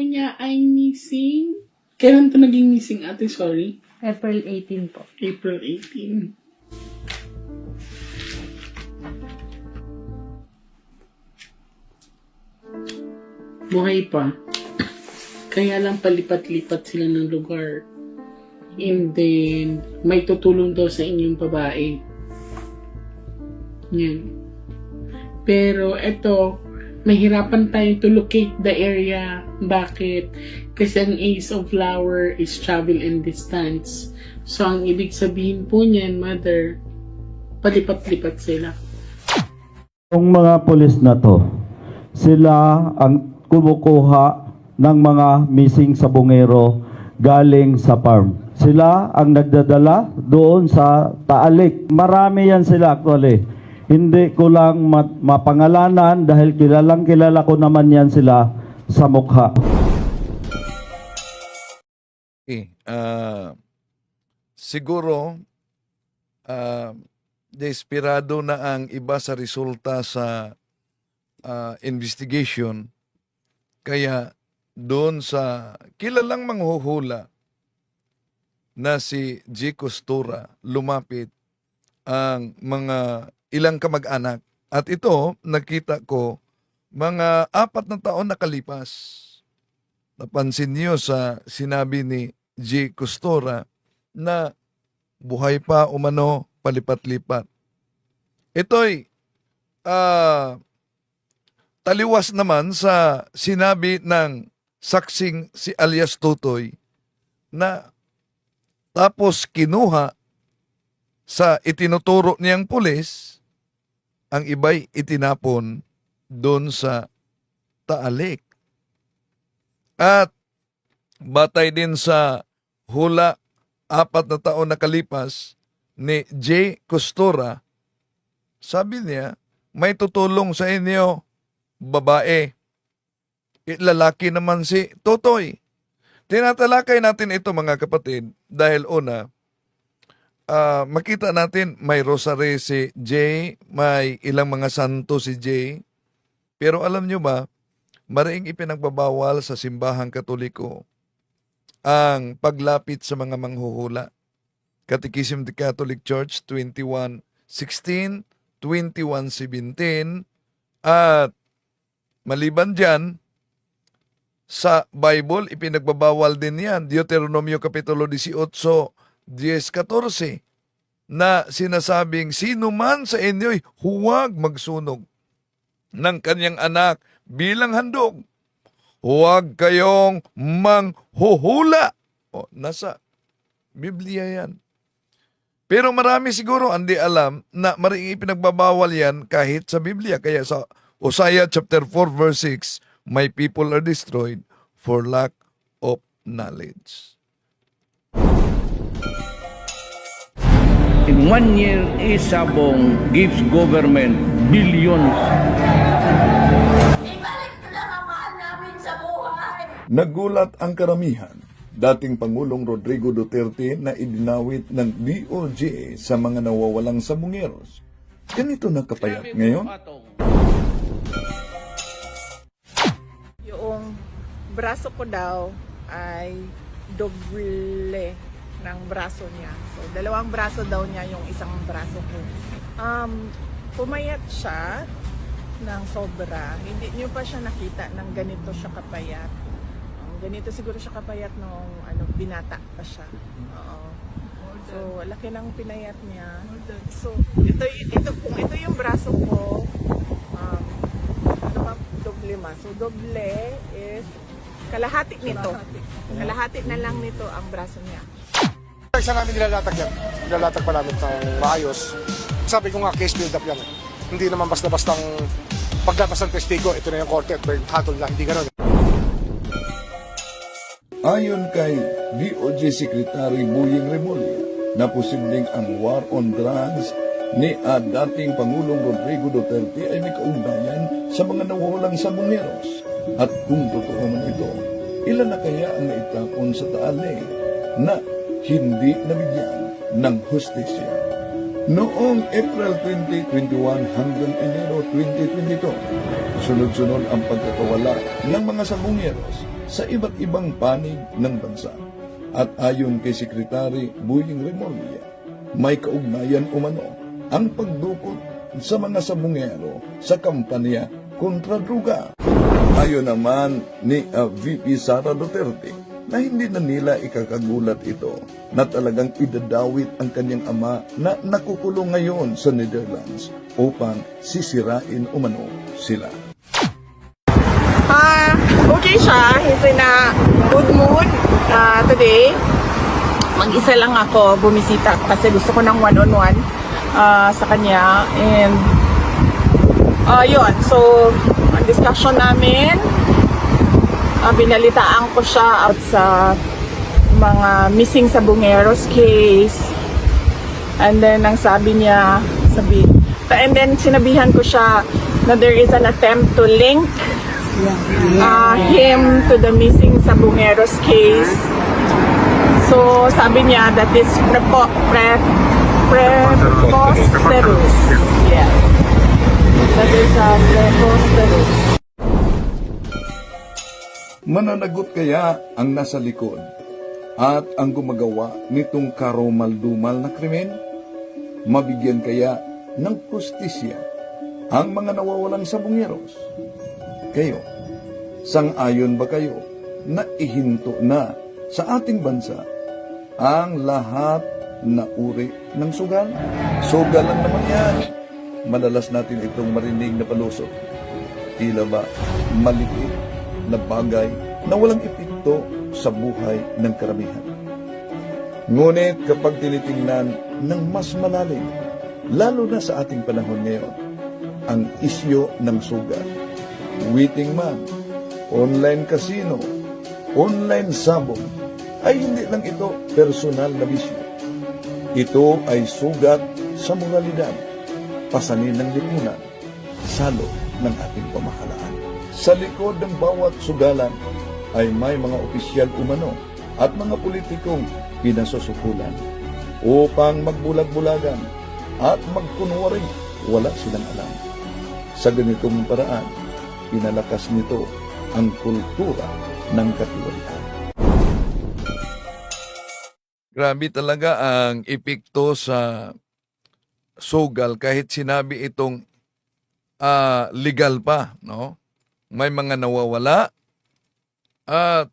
niya ay missing. Kailan to naging missing, ate? Sorry. April 18 po. April 18. Buhay pa. Kaya lang palipat-lipat sila ng lugar. And then, may tutulong daw sa inyong babae. Yan. Pero eto, mahirapan tayo to locate the area. Bakit? Kasi ang Ace of Flower is travel and distance. So, ang ibig sabihin po niyan, mother, palipat-lipat sila. Yung mga pulis na to, sila ang kumukuha ng mga missing sa bungero galing sa farm. Sila ang nagdadala doon sa Taalik. Marami yan sila actually. Hindi ko lang mapangalanan dahil kilalang kilala ko naman yan sila sa mukha. Siguro, desperado na ang iba sa resulta sa investigation. Kaya doon sa kilalang manghuhula na si G. Costura, lumapit ang mga ilang kamag-anak. At ito, nakita ko, mga 4 na taon nakalipas. Napansin niyo sa sinabi ni G. Costura na buhay pa umano palipat-lipat. Ito'y taliwas naman sa sinabi ng saksing si alias Tutoy na tapos kinuha sa itinuturo niyang pulis, ang iba'y itinapon doon sa Taalik. At batay din sa hula 4 na taon nakalipas ni J. Costura, sabi niya, may tutulong sa inyo, babae. Lalaki naman si Totoy. Tinatalakay natin ito mga kapatid dahil una, makita natin may rosary si J, may ilang mga santo si J. Pero alam nyo ba, maring ipinagbabawal sa simbahang Katoliko ang paglapit sa mga manghuhula. Catechism of the Catholic Church 21:16, 21:17, at maliban dyan, sa Bible, ipinagbabawal din yan. Deuteronomio Kapitulo 18, 10-14, na sinasabing, sino man sa inyo'y huwag magsunog ng kanyang anak bilang handog. Huwag kayong manghuhula. O, nasa Biblia yan. Pero marami siguro hindi alam na maring ipinagbabawal yan kahit sa Biblia. Kaya sa Hosea chapter 4 verse 6, my people are destroyed for lack of knowledge. In 1 year, Sabong gives government billions. Ibalik ko lang ang mahal namin sa buhay. Nagulat ang karamihan. Dating Pangulong Rodrigo Duterte na idinawit ng DOJ sa mga nawawalang sabungeros. Ganito na kapayat ngayon. Yung braso ko daw ay doble ng braso niya. So, 2 braso daw niya yung isang braso ko. Pumayat siya ng sobra. Hindi niyo pa siya nakita ng ganito siya kapayat. Ganito siguro siya kapayat nung binata pa siya. Oo. So, laki ng pinayat niya. So, ito kung ito yung braso ko, doble ma. So, doble is kalahati nito. Kalahati na lang nito ang braso niya. Isa namin nilalatag yan. Nilalatag pa namin ng maayos. Sabi ko nga, case build up yan. Hindi naman basta-bastang paglapas ng testigo, ito na yung korte at may hatol na, hindi ganun. Ayon kay DOJ Secretary Boyeng Remulla, na posibleng ang war on drugs ni dating Pangulong Rodrigo Duterte ay may kaugnayan sa mga nawawalang sabungeros. At kung totoo man ito, ilan na kaya ang naitapon sa Taalik na hindi nabigyan ng hustisya? Noong April 2021 hanggang Enero 2022, sunod-sunod ang pagkakawala ng mga sabungeros sa iba't ibang panig ng bansa. At ayon kay Secretary Buying Remulla, may kaugnayan umano ang pagdukot sa mga sabungero sa kampanya kontra droga. Ayon naman ni VP Sara Duterte na hindi na nila ikakagulat ito na talagang idadawit ang kanyang ama na nakukulong ngayon sa Netherlands upang sisirain umano sila. Okay siya. He's in a good mood today. Mag-isa lang ako bumisita kasi gusto ko ng one-on-one sa kanya. And yun. So, ang discussion namin, binalitaan ko siya out sa mga missing sabungeros case. And then, ang sabi niya, and then sinabihan ko siya na there is an attempt to link him to the missing sabungeros case. So, sabi niya that is preposterous. Yes. That is preposterous. Mananagot kaya ang nasa likod at ang gumagawa nitong karumal-dumal na krimen? Mabigyan kaya ng justisya ang mga nawawalang sabungeros? Kayo, sang-ayon ba kayo na ihinto na sa ating bansa ang lahat na uri ng sugal? Sugal lang naman yan. Madalas natin itong marinig na palusot. Tila ba maliit na bagay na walang epekto sa buhay ng karamihan. Ngunit kapag tinitingnan ng mas malalim, lalo na sa ating panahon ngayon, ang isyo ng sugal, waiting man, online casino, online sabong, ay hindi lang ito personal na bisyo. Ito ay sugat sa moralidad, pasanin ng lipunan, salo ng ating pamahalaan. Sa likod ng bawat sugalan ay may mga opisyal umano at mga politikong pinasusukulan upang magbulag-bulagan at magkunwari wala silang alam. Sa ganitong paraan, pinalakas nito ang kultura ng katiwalian. Grabe talaga ang epekto sa sugal kahit sinabi itong legal pa, no? May mga nawawala at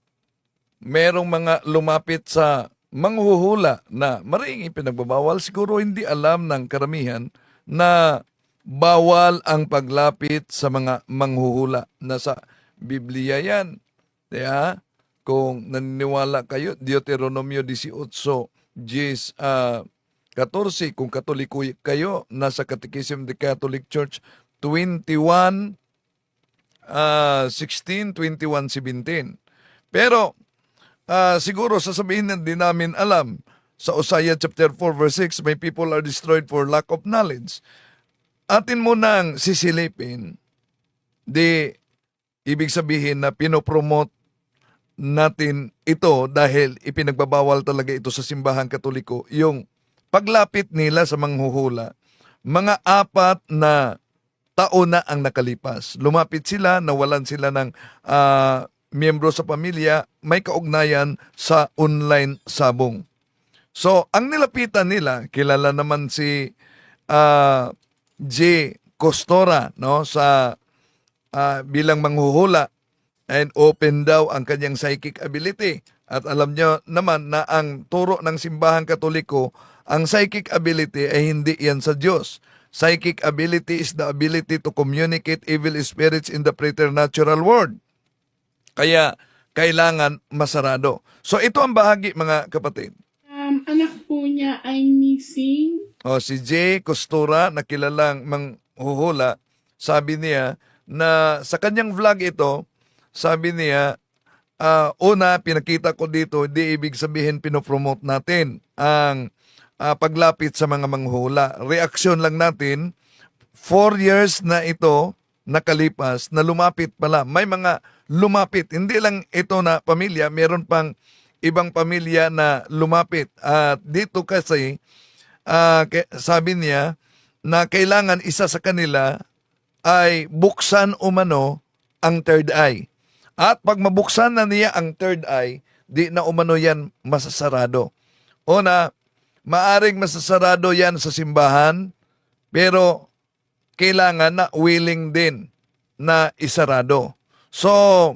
merong mga lumapit sa manghuhula na maring ipinagbabawal. Siguro hindi alam ng karamihan na bawal ang paglapit sa mga manghuhula. Nasa Biblia yan. Kaya kung naniniwala kayo, Deuteronomio 18:14, kung Katoliko kayo, nasa Catechism of the Catholic Church 21:16, 21:17. Pero siguro sasabihin din namin alam sa Hosea chapter 4 verse 6, my people are destroyed for lack of knowledge. Atin mo nang sisilipin, di ibig sabihin na pinopromote natin ito dahil ipinagbabawal talaga ito sa simbahang Katoliko, yung paglapit nila sa manghuhula. Mga 4 na taon na ang nakalipas. Lumapit sila, nawalan sila ng miyembro sa pamilya, may kaugnayan sa online sabong. So, ang nilapitan nila, kilala naman si J. Costora, no, sa bilang manghuhula, and open daw ang kanyang psychic ability. At alam nyo naman na ang turo ng simbahang Katoliko, ang psychic ability ay hindi yan sa Diyos. Psychic ability is the ability to communicate evil spirits in the preternatural world. Kaya kailangan masarado. So ito ang bahagi, mga kapatid. Anak po niya ay missing. Si J. Costura, na kilalang manghuhula, sabi niya na sa kanyang vlog ito, sabi niya, una, pinakita ko dito, di ibig sabihin pinopromote natin ang paglapit sa mga manghula. Reaksyon lang natin, 4 years na ito nakalipas na lumapit pala. May mga lumapit. Hindi lang ito na pamilya, meron pang ibang pamilya na lumapit. At dito kasi, sabi niya na kailangan isa sa kanila ay buksan umano ang third eye. At pag mabuksan na niya ang third eye, di na umano yan masasarado. O na, maaring masasarado yan sa simbahan, pero kailangan na willing din na isarado. So,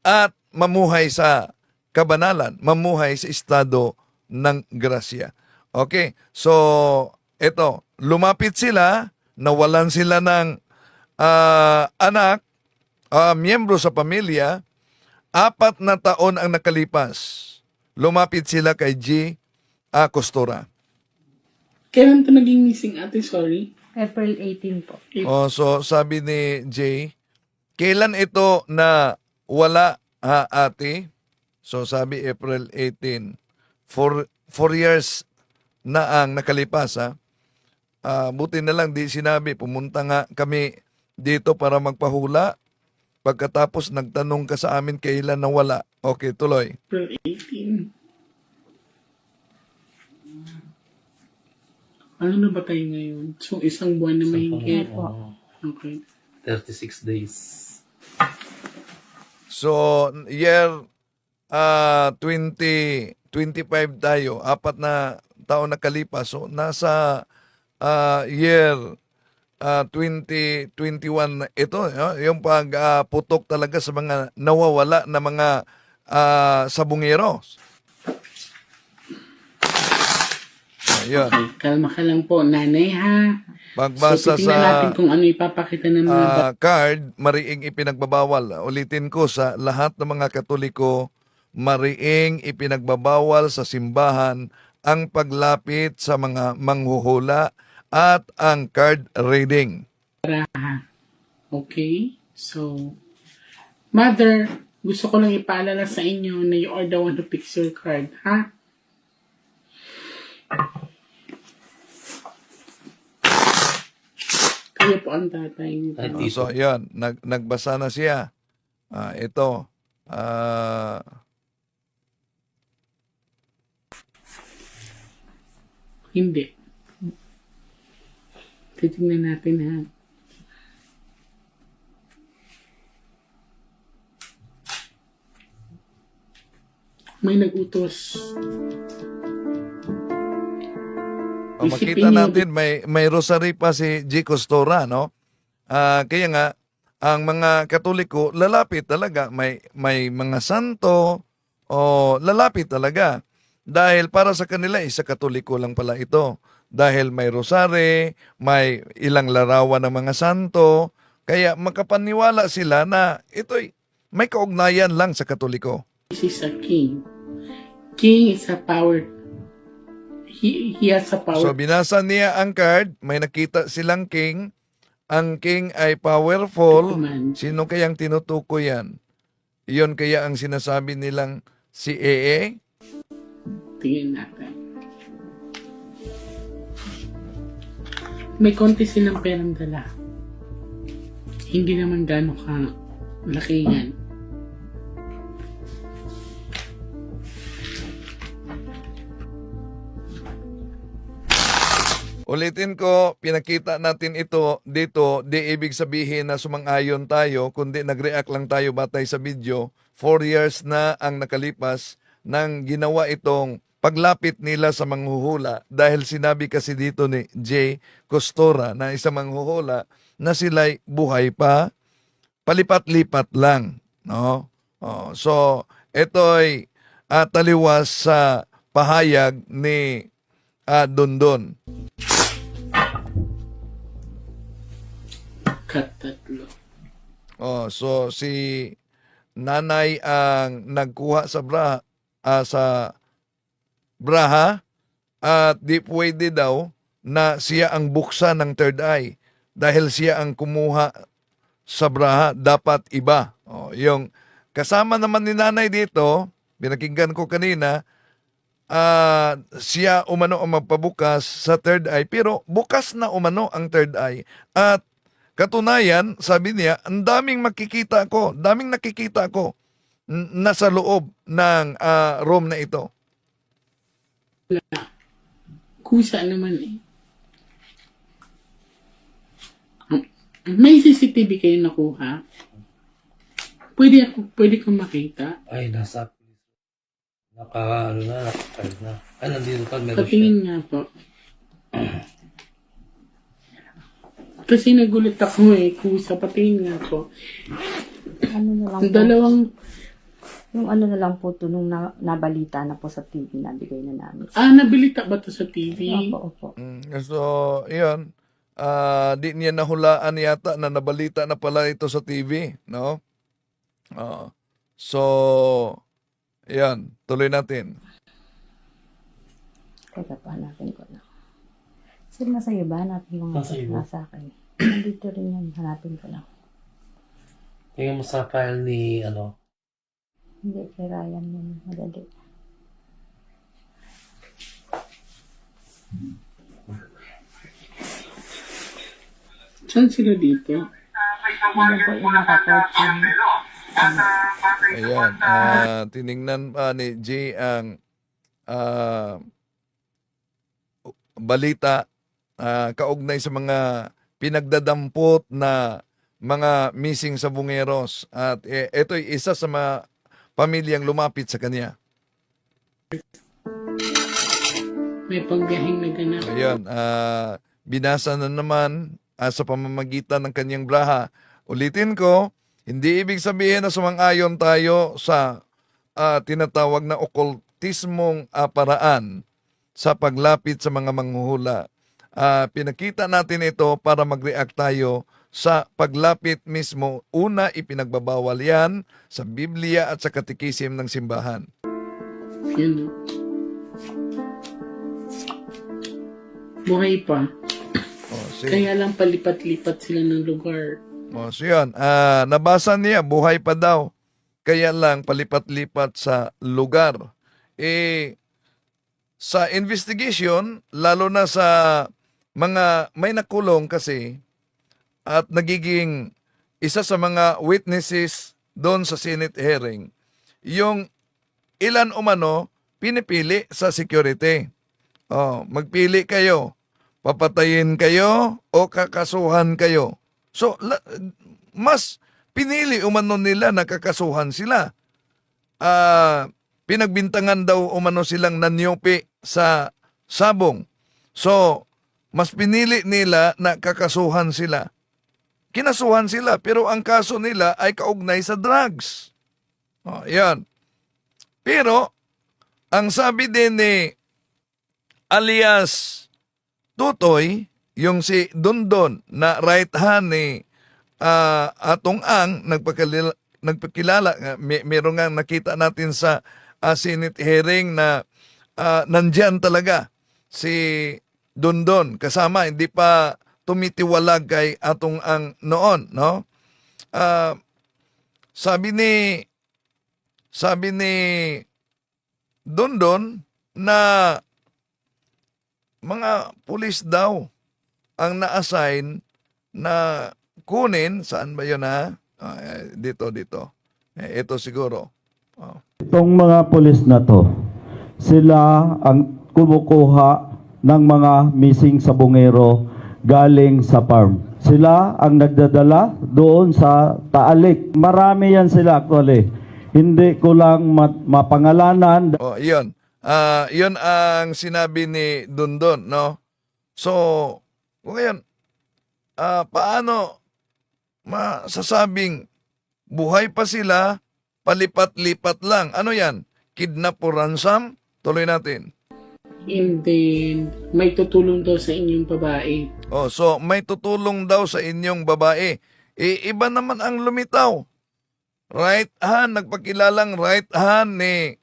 at mamuhay sa kabanalan, mamuhay sa estado ng grasya. Okay, so ito, lumapit sila, nawalan sila ng anak, miyembro sa pamilya, 4 na taon ang nakalipas. Lumapit sila kay G. Costura. Kailan ito naging missing, ate? Sorry. April 18 po. So sabi ni Jay, kailan ito na wala ate? So sabi April 18, 4 years na ang nakalipas ha. Buti na lang di sinabi, pumunta nga kami dito para magpahula. Pagkatapos nagtanong ka sa amin kailan nawala. Okay, tuloy. April 18. Ano na ba tayo ngayon? So, isang buwan na mahigit. Okay. 36 days. So, year 2025 tayo, 4 na taon nakalipas. So, nasa year 2021 ito, yung pagputok talaga sa mga nawawala na mga sabungero. Ayun. Okay, kalma ka lang po, nanay ha. Pagbasa So, titingnan natin sa kung ano ipapakita ng mga card, mariing ipinagbabawal. Ulitin ko sa lahat ng mga Katoliko, mariing ipinagbabawal sa simbahan ang paglapit sa mga manghuhula at ang card reading. baraha. Okay? So, Mother, gusto ko lang ipaalala sa inyo na you are the one who picks your card, ha? Kayo po ang tatay niyo. So, yan. Nagbasa na siya. Ito. Hindi. Titingnan natin, ha? May nagutos. Makita natin, may rosary pa si G. Costura, no? Kaya nga, ang mga Katoliko, lalapit talaga. May mga santo, o lalapit talaga. Dahil para sa kanila, isa Katoliko lang pala ito. Dahil may rosary, may ilang larawan ng mga santo, kaya makapaniwala sila na ito'y may kaugnayan lang sa Katoliko. This is a king. King is a power. He has a power. So binasa niya ang card, may nakita silang king. Ang king ay powerful. Command. Sino kayang tinutukoy yan? Iyon kaya ang sinasabi nilang si AA? Tingnan natin. May konti silang perang dala. Hindi naman gano'n ka laki yan. Ulitin ko, pinakita natin ito dito, di ibig sabihin na sumang-ayon tayo, kundi nag-react lang tayo batay sa video. 4 years na ang nakalipas nang ginawa itong paglapit nila sa manghuhula dahil sinabi kasi dito ni J. Costura na isang manghuhula na sila'y buhay pa, palipat-lipat lang. No? So, ito'y taliwas sa pahayag ni Dondon. Katatlo. So si nanay ang nagkuha sa braha at di pwede daw na siya ang buksan ng third eye dahil siya ang kumuha sa braha, dapat iba. Yung kasama naman ni nanay dito, pinakinggan ko kanina, siya umano ang magpabukas sa third eye pero bukas na umano ang third eye at katunayan, sabi niya, ang daming nakikita ko nasa loob ng room na ito. kusa naman eh. May CCTV kayo nakuha? Pwede kong makita? Ay, nasa nakapal na. Ay, nandito pa, meron siya. Patingin nga po. Kasi nagulat ako eh, kusa, patingin nga po. Ano na lang po, Dalawang, yung ano na lang po to, nung nabalita na po sa TV, nabigay na namin. nabilita ba to sa TV? Opo. So, yun. Di niya nahulaan yata na nabalita na pala ito sa TV, no? So, yan. Tuloy natin. Teka pa, hanapin ko na. Sir, nasa iyo ba? Hanapin mo nga. Nasa iyo. Nasa akin. Nandito rin yan. Hanapin ko lang. Tingnan mo sa file ni, ano, Hindi, kay Ryan yun. Madali. Saan sila dito? Ano po yung nakakotse? Ayan. Tiningnan ni Jay ang balita kaugnay sa mga pinagdadampot na mga missing sa Bungeros. At ito'y isa sa mga pamilyang lumapit sa kanya. May pagbiyahing naganap. Ayan. Binasa na naman sa pamamagitan ng kanyang braha. Ulitin ko, hindi ibig sabihin na sumang-ayon tayo sa tinatawag na okultismong paraan sa paglapit sa mga manghuhula. Pinakita natin ito para mag-react tayo sa paglapit mismo. Una, ipinagbabawal yan sa Biblia at sa katikisim ng simbahan. Yun. Buhay pa. Kaya lang palipat-lipat sila ng lugar. So yan, nabasa niya, buhay pa daw. Kaya lang palipat-lipat sa lugar. Sa investigation, lalo na sa mga may nakulong kasi at nagiging isa sa mga witnesses doon sa Senate hearing, yung ilan umano pinipili sa security. Magpili kayo. Papatayin kayo o kakasuhan kayo. So, mas pinili umano nila na kakasuhan sila. Pinagbintangan daw umano silang nanyopi sa sabong. So, mas pinili nila na kakasuhan sila. Kinasuhan sila, pero ang kaso nila ay kaugnay sa drugs. Yan. Pero, ang sabi din ni alias Tutoy, yung si Dondon na right hand ni Atong Ang, nagpakilala, meron nga nakita natin sa Senate hearing na nandyan talaga si Dondon kasama, hindi pa tumitiwalag kay Atong Ang noon, no? Sabi ni Dondon na mga pulis daw ang na-assign na kunin, saan ba yun ha? Dito. Ito siguro. Itong mga pulis na to, sila ang kumukuha ng mga missing sa bungero galing sa farm. Sila ang nagdadala doon sa Taalik. Marami yan sila actually. Hindi ko lang mapangalanan. Yun. Yun ang sinabi ni Dondon, no? So, ngayon, paano masasabing buhay pa sila, palipat-lipat lang? Ano yan? Kidnap o ransom? Tuloy natin. And then, may tutulong daw sa inyong babae. So may tutulong daw sa inyong babae. Iba naman ang lumitaw. Right hand, nagpakilalang right hand ni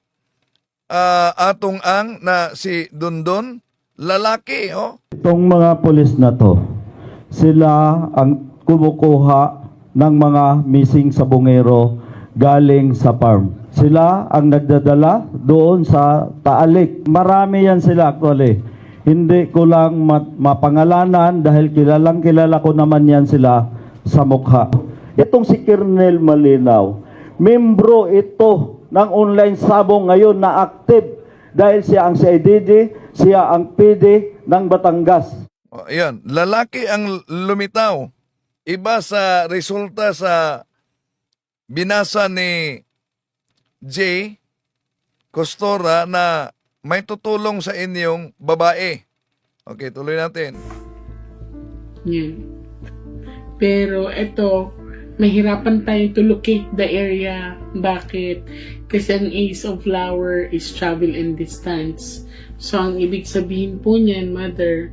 Atong Ang na si Dondon, lalaki, Itong mga pulis na to, sila ang kumukuha ng mga missing sa bungero galing sa farm. Sila ang nagdadala doon sa Taalik. Marami yan sila actually. Hindi ko lang mapangalanan dahil kilala ko naman yan sila sa mukha. Itong si Kernel Malinaw, membro ito ng online sabong ngayon na active dahil siya ang CIDD, siya ang PD ng Batangas. Ayan, lalaki ang lumitaw. Iba sa resulta sa binasa ni J. Costora na may tutulong sa inyong babae. Okay, tuloy natin. Yan. Pero ito, mahirapan tayo to locate the area. Bakit? Kasi ang Ace of Flower is travel and distance. So, ang ibig sabihin po niyan, mother,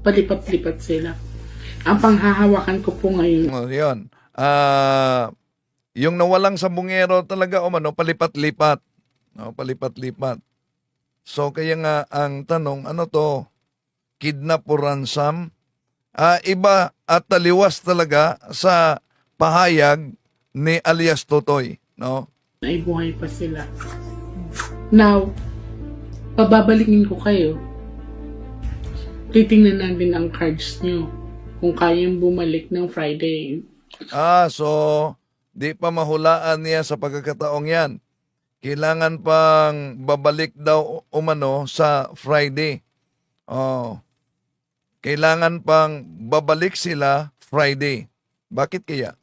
palipat-lipat sila. Ang panghahawakan ko po ngayon, Yun. Yung nawalang sabungero talaga, palipat-lipat. No, palipat-lipat. So, kaya nga ang tanong, ano to? Kidnap o ransom? Iba at taliwas talaga sa pahayag ni alias Totoy. No? ay buhay pa sila. Now, pababalikin ko kayo. Titingnan natin ang cards nyo. Kung kayang bumalik ng Friday. So, di pa mahulaan niya sa pagkakataong yan. Kailangan pang babalik daw umano sa Friday. Kailangan pang babalik sila Friday. Bakit kaya?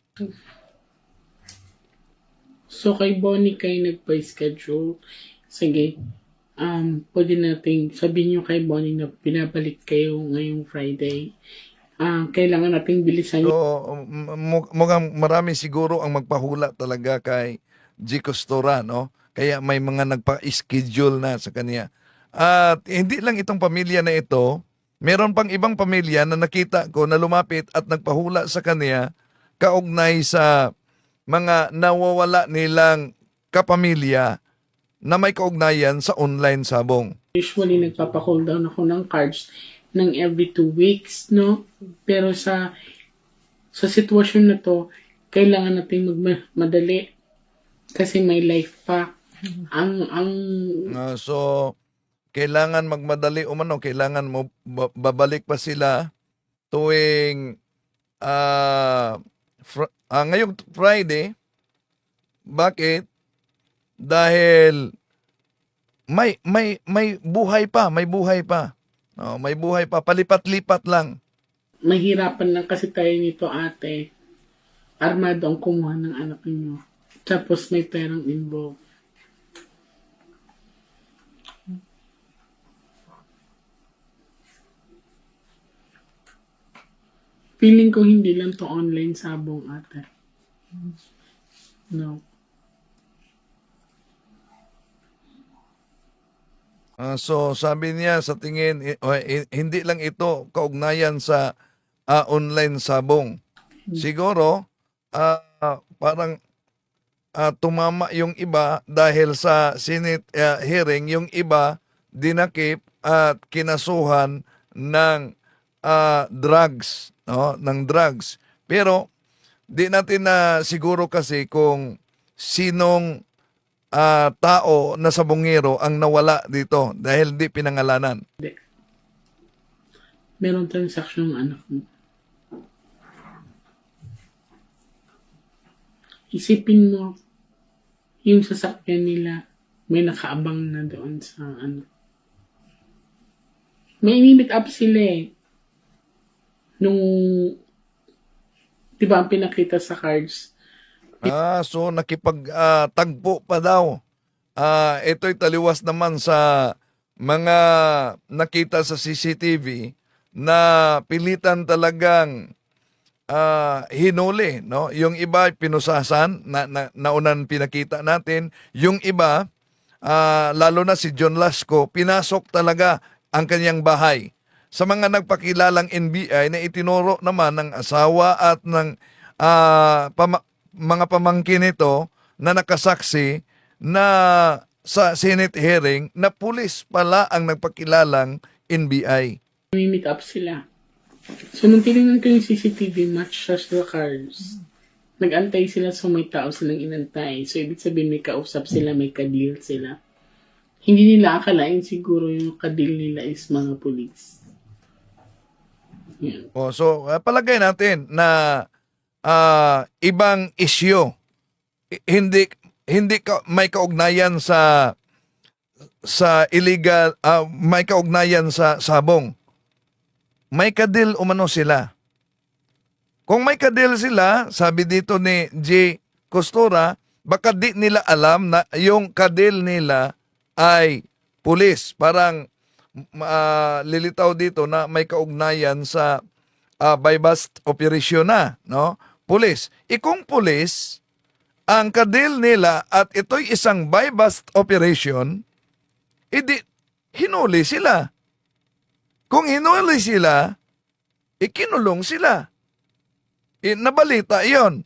So, kay Bonnie kayo nagpa-schedule. Sige. Pwede natin sabihin nyo kay Bonnie na pinabalik kayo ngayong Friday. Kailangan nating bilisan So, mukhang marami siguro ang magpahula talaga kay G. Costora, no? Kaya may mga nagpa-schedule na sa kanya. At hindi lang itong pamilya na ito, meron pang ibang pamilya na nakita ko na lumapit at nagpahula sa kanya kaugnay sa mga nawawala nilang kapamilya na may kaugnayan sa online sabong. Usually, nagpapa-call down ako ng cards ng every 2 weeks, no? Pero sa sitwasyon na to, kailangan natin magmadali kasi may life pa. So, kailangan magmadali umano, kailangan mo babalik pa sila tuwing ngayong Friday. Bakit? Dahil may buhay pa, may buhay pa. May buhay pa, palipat-lipat lang. Mahirapan lang kasi tayo nito, ate. Armado ang kumuha ng anak niyo. Tapos may perang involved. Feeling ko hindi lang to online sabong, ate. No. So sabi niya sa tingin, hindi lang ito kaugnayan sa online sabong. Siguro, parang tumama yung iba dahil sa Senate hearing, yung iba dinakip at kinasuhan ng drugs, no? Ng drugs. Pero di natin na siguro kasi kung sinong tao na sabongero ang nawala dito dahil di pinangalanan. Meron transaction ng anak mo. Isipin mo, yung sasakyan nila, may nakaabang na doon sa ano. May meet up sila eh. Nung, di ba ang pinakita sa cards? So nakipagtagpo pa daw. Ito'y taliwas naman sa mga nakita sa CCTV na pilitan talagang hinuli, no? Yung iba pinusasan, naunan pinakita natin. Yung iba, lalo na si John Lasco, pinasok talaga ang kanyang bahay. Sa mga nagpakilalang NBI na itinuro naman ng asawa at ng mga pamangkin nito na nakasaksi na sa Senate hearing na pulis pala ang nagpakilalang NBI. May meet up sila. So, nung tinignan ko yung CCTV match sa cards, nag-antay sila so may tao silang inantay. So, ibig sabihin may kausap sila, may kadil sila. Hindi nila akalain siguro yung kadil nila is mga pulis. Yan. So, palagay natin na ibang issue. Hindi may kaugnayan sa illegal, may kaugnayan sa sabong. may kadil umano sila. Kung may kadil sila, sabi dito ni J. Costura, baka di nila alam na yung kadil nila ay pulis. Parang lilitaw dito na may kaugnayan sa buy-bust operation na, no? Pulis. Kung pulis, ang kadil nila at ito'y isang buy-bust operation, edi hinuli sila. Kung hinuli sila, ikinulong sila. Nabalita yon.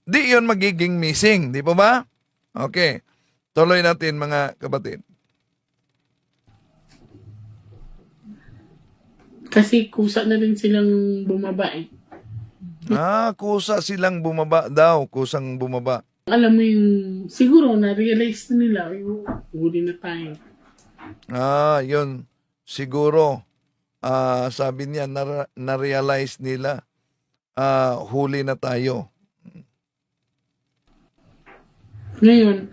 Di yon magiging missing, di po ba? Okay. Tuloy natin mga kapatid. Kasi kusa na rin silang bumaba eh. Kusa silang bumaba daw. Kusang bumaba. Alam mo yung, siguro na-realize na nila, yung huli na tayo. Yun. Siguro, sabi niya, na-realize nila, huli na tayo. Ngayon,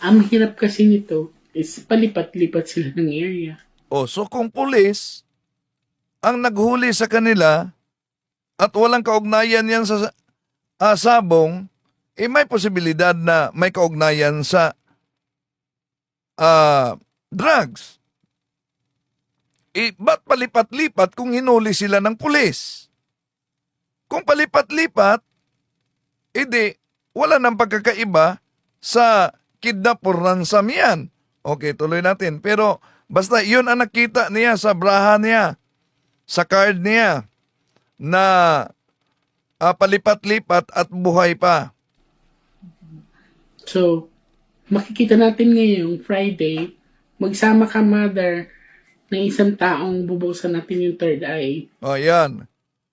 ang hirap kasi nito is palipat-lipat sila ng area. So kung pulis ang naghuli sa kanila at walang kaugnayan yan sa sabong, may posibilidad na may kaugnayan sa drugs. Ba't palipat-lipat kung hinuli sila ng pulis? Kung palipat-lipat, wala nang pagkakaiba sa kidnap or ransom yan. Okay, tuloy natin. Pero basta yun ang nakita niya sa braha niya, sa card niya, na palipat-lipat at buhay pa. So, makikita natin ngayong Friday, magsama ka, Mother, ng isang taong bubusan natin yung third eye. Yan.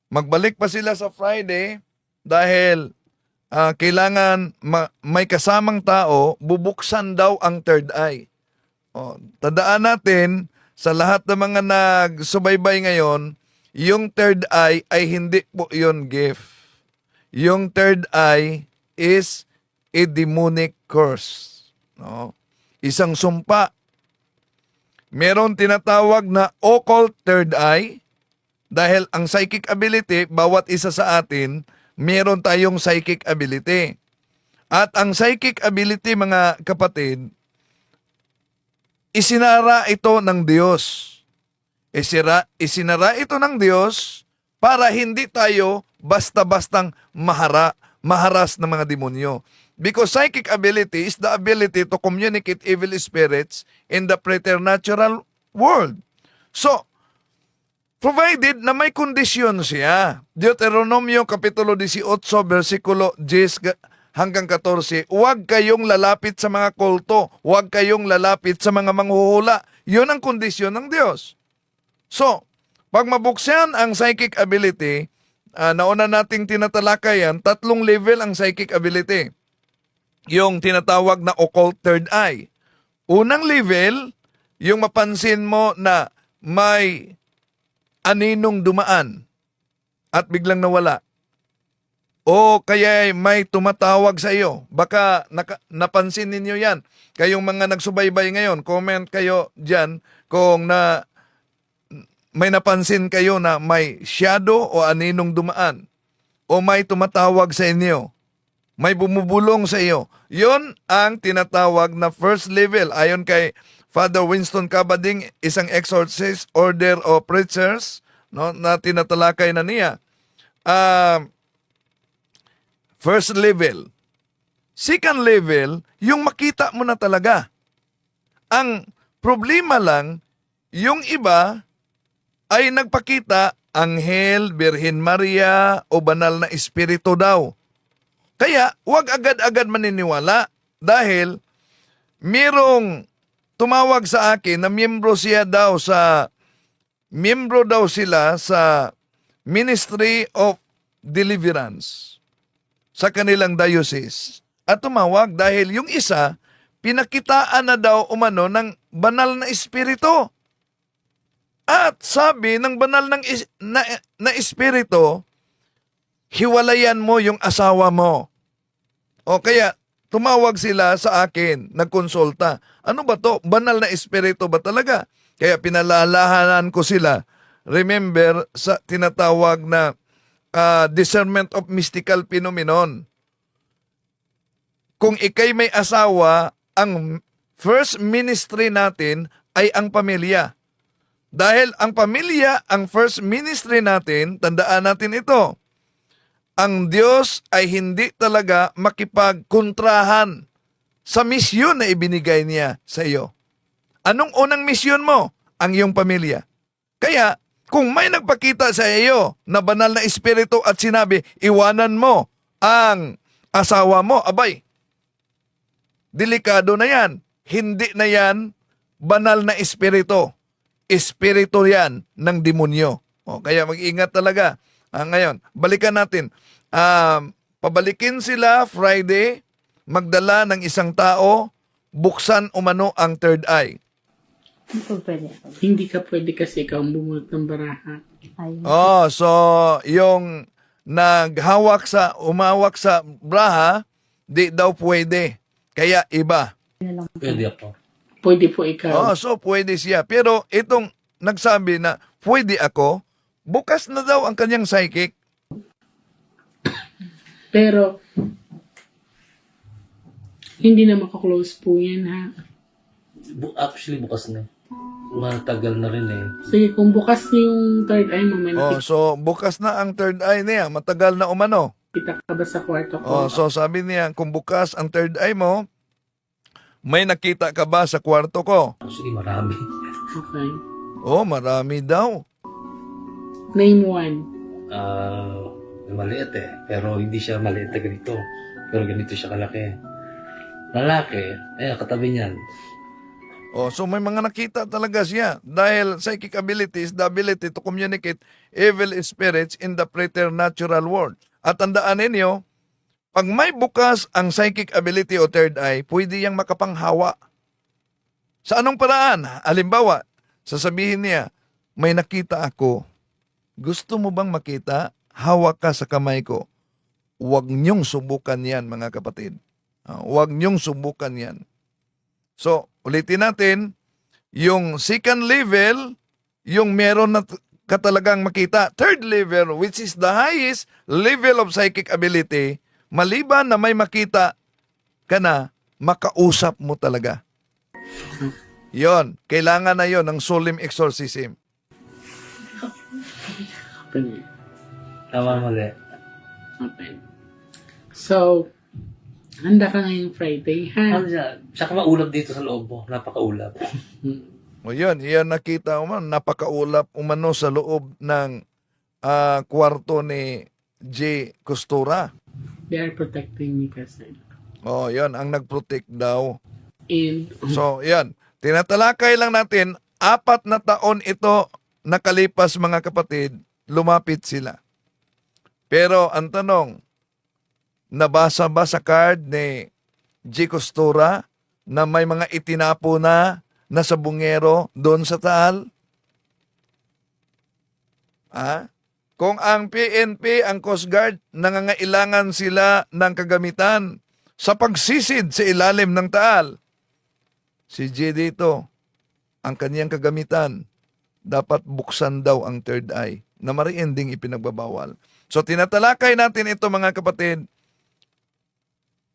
Magbalik pa sila sa Friday dahil kailangan may kasamang tao, bubuksan daw ang third eye. Tandaan natin, sa lahat ng mga nagsubaybay ngayon, yung third eye ay hindi po yun gift. Yung third eye is a demonic curse. No? Isang sumpa. Meron tinatawag na occult third eye dahil ang psychic ability, bawat isa sa atin, meron tayong psychic ability. At ang psychic ability, mga kapatid, isinara ito ng Diyos. Isinara ito ng Diyos para hindi tayo basta-bastang maharas ng mga demonyo. Because psychic ability is the ability to communicate evil spirits in the preternatural world. So, provided na may kondisyon siya. Deuteronomio Kapitulo 18, versikulo 10 hanggang 14, huwag kayong lalapit sa mga kulto, huwag kayong lalapit sa mga manghuhula. Yun ang kondisyon ng Diyos. So, pag mabuksan ang psychic ability, nauna nating tinatalakayan, 3 level ang psychic ability. Yung tinatawag na occult third eye. Unang level, yung mapansin mo na may aninong dumaan at biglang nawala. O kaya may tumatawag sa iyo. Baka napansin ninyo yan. Kayong mga nagsubaybay ngayon, comment kayo dyan kung may napansin kayo na may shadow o aninong dumaan. O may tumatawag sa inyo. May bumubulong sa iyo. Yon ang tinatawag na first level. Ayon kay Father Winston Cabading, isang exorcist order of preachers, no, na tinatalakay na niya. First level. Second level, yung makita mo na talaga. Ang problema lang, yung iba ay nagpakita, anghel, Birhen Maria, o banal na espiritu daw. Kaya, huwag agad-agad maniniwala dahil mirong tumawag sa akin na miyembro daw sila sa Ministry of Deliverance sa kanilang diocese. At tumawag dahil yung isa, pinakitaan na daw umano ng banal na espiritu. At sabi ng banal na espiritu, hiwalayan mo yung asawa mo. O kaya, tumawag sila sa akin, nagkonsulta. Ano ba to? Banal na espiritu ba talaga? Kaya pinalalahanan ko sila. Remember sa tinatawag na discernment of mystical phenomenon. Kung ikay may asawa, ang first ministry natin ay ang pamilya. Dahil ang pamilya, ang first ministry natin, tandaan natin ito, ang Diyos ay hindi talaga makipagkontrahan sa misyon na ibinigay niya sa iyo. Anong unang misyon mo? Ang iyong pamilya. Kaya, kung may nagpakita sa iyo na banal na espiritu at sinabi, iwanan mo ang asawa mo, abay, delikado na yan. Hindi na yan banal na espiritu. Espiritu yan ng demonyo. O, kaya mag-ingat talaga. Ngayon, balikan natin. Pabalikin sila Friday, magdala ng isang tao, buksan umano ang third eye. Hindi po pwede. Hindi ka pwede kasi ikaw ang bumulot ng baraha. Ayun. Oh, so yung umawak sa braha, di daw pwede. Kaya iba. Pwede ako. Pwede po ikaw. Oh, so pwede siya. Pero itong nagsabi na pwede ako, bukas na daw ang kanyang psychic. Pero, hindi na makaklose po yan, ha? Actually, bukas na. Matagal na rin eh. Sige, kung bukas yung third eye mo, may Oh, so bukas na ang third eye niya. Matagal na umano. nakita ka ba sa kwarto ko? Oh, so sabi niya, kung bukas ang third eye mo, may nakita ka ba sa kwarto ko? Actually, marami. Okay. Oh, marami daw. Name one. Maliit eh. Pero hindi siya maliit na ganito. Pero ganito siya kalaki. Lalaki. Katabi niyan. Oh, so may mga nakita talaga siya. Dahil psychic ability is the ability to communicate evil spirits in the preternatural world. At tandaan ninyo, pag may bukas ang psychic ability o third eye, pwede yang makapanghawa. Sa anong paraan? Halimbawa, sasabihin niya, may nakita ako. Gusto mo bang makita? Hawak ka sa kamay ko. Huwag niyong subukan yan, mga kapatid. Huwag niyong subukan yan. So, ulitin natin, yung second level, yung meron na ka talagang makita. Third level, which is the highest level of psychic ability, maliban na may makita ka na, makausap mo talaga. Yon, kailangan na yon ng solemn exorcism. Open. Tama, mali. Open. So, handa ka ngayong Friday, ha? Ano siya? Tsaka maulap dito sa loob mo. Napakaulap. O yun, iyan nakita umano, napakaulap umano sa loob ng kwarto ni J. Costura. They are protecting me kasi. O yun, ang nag-protect daw. And, So, yan. Tinatalakay lang natin, 4 na taon ito nakalipas, mga kapatid, lumapit sila. Pero ang tanong, nabasa ba sa card ni G. Costura na may mga itinapo na sa bungero doon sa Taal? Kung ang PNP, ang Coast Guard, nangangailangan sila ng kagamitan sa pagsisid sa ilalim ng Taal, si G dito, ang kaniyang kagamitan, dapat buksan daw ang third eye na mariending ipinagbabawal. So tinatalakay natin ito, mga kapatid,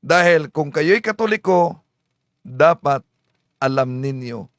dahil kung kayo'y Katoliko, dapat alam ninyo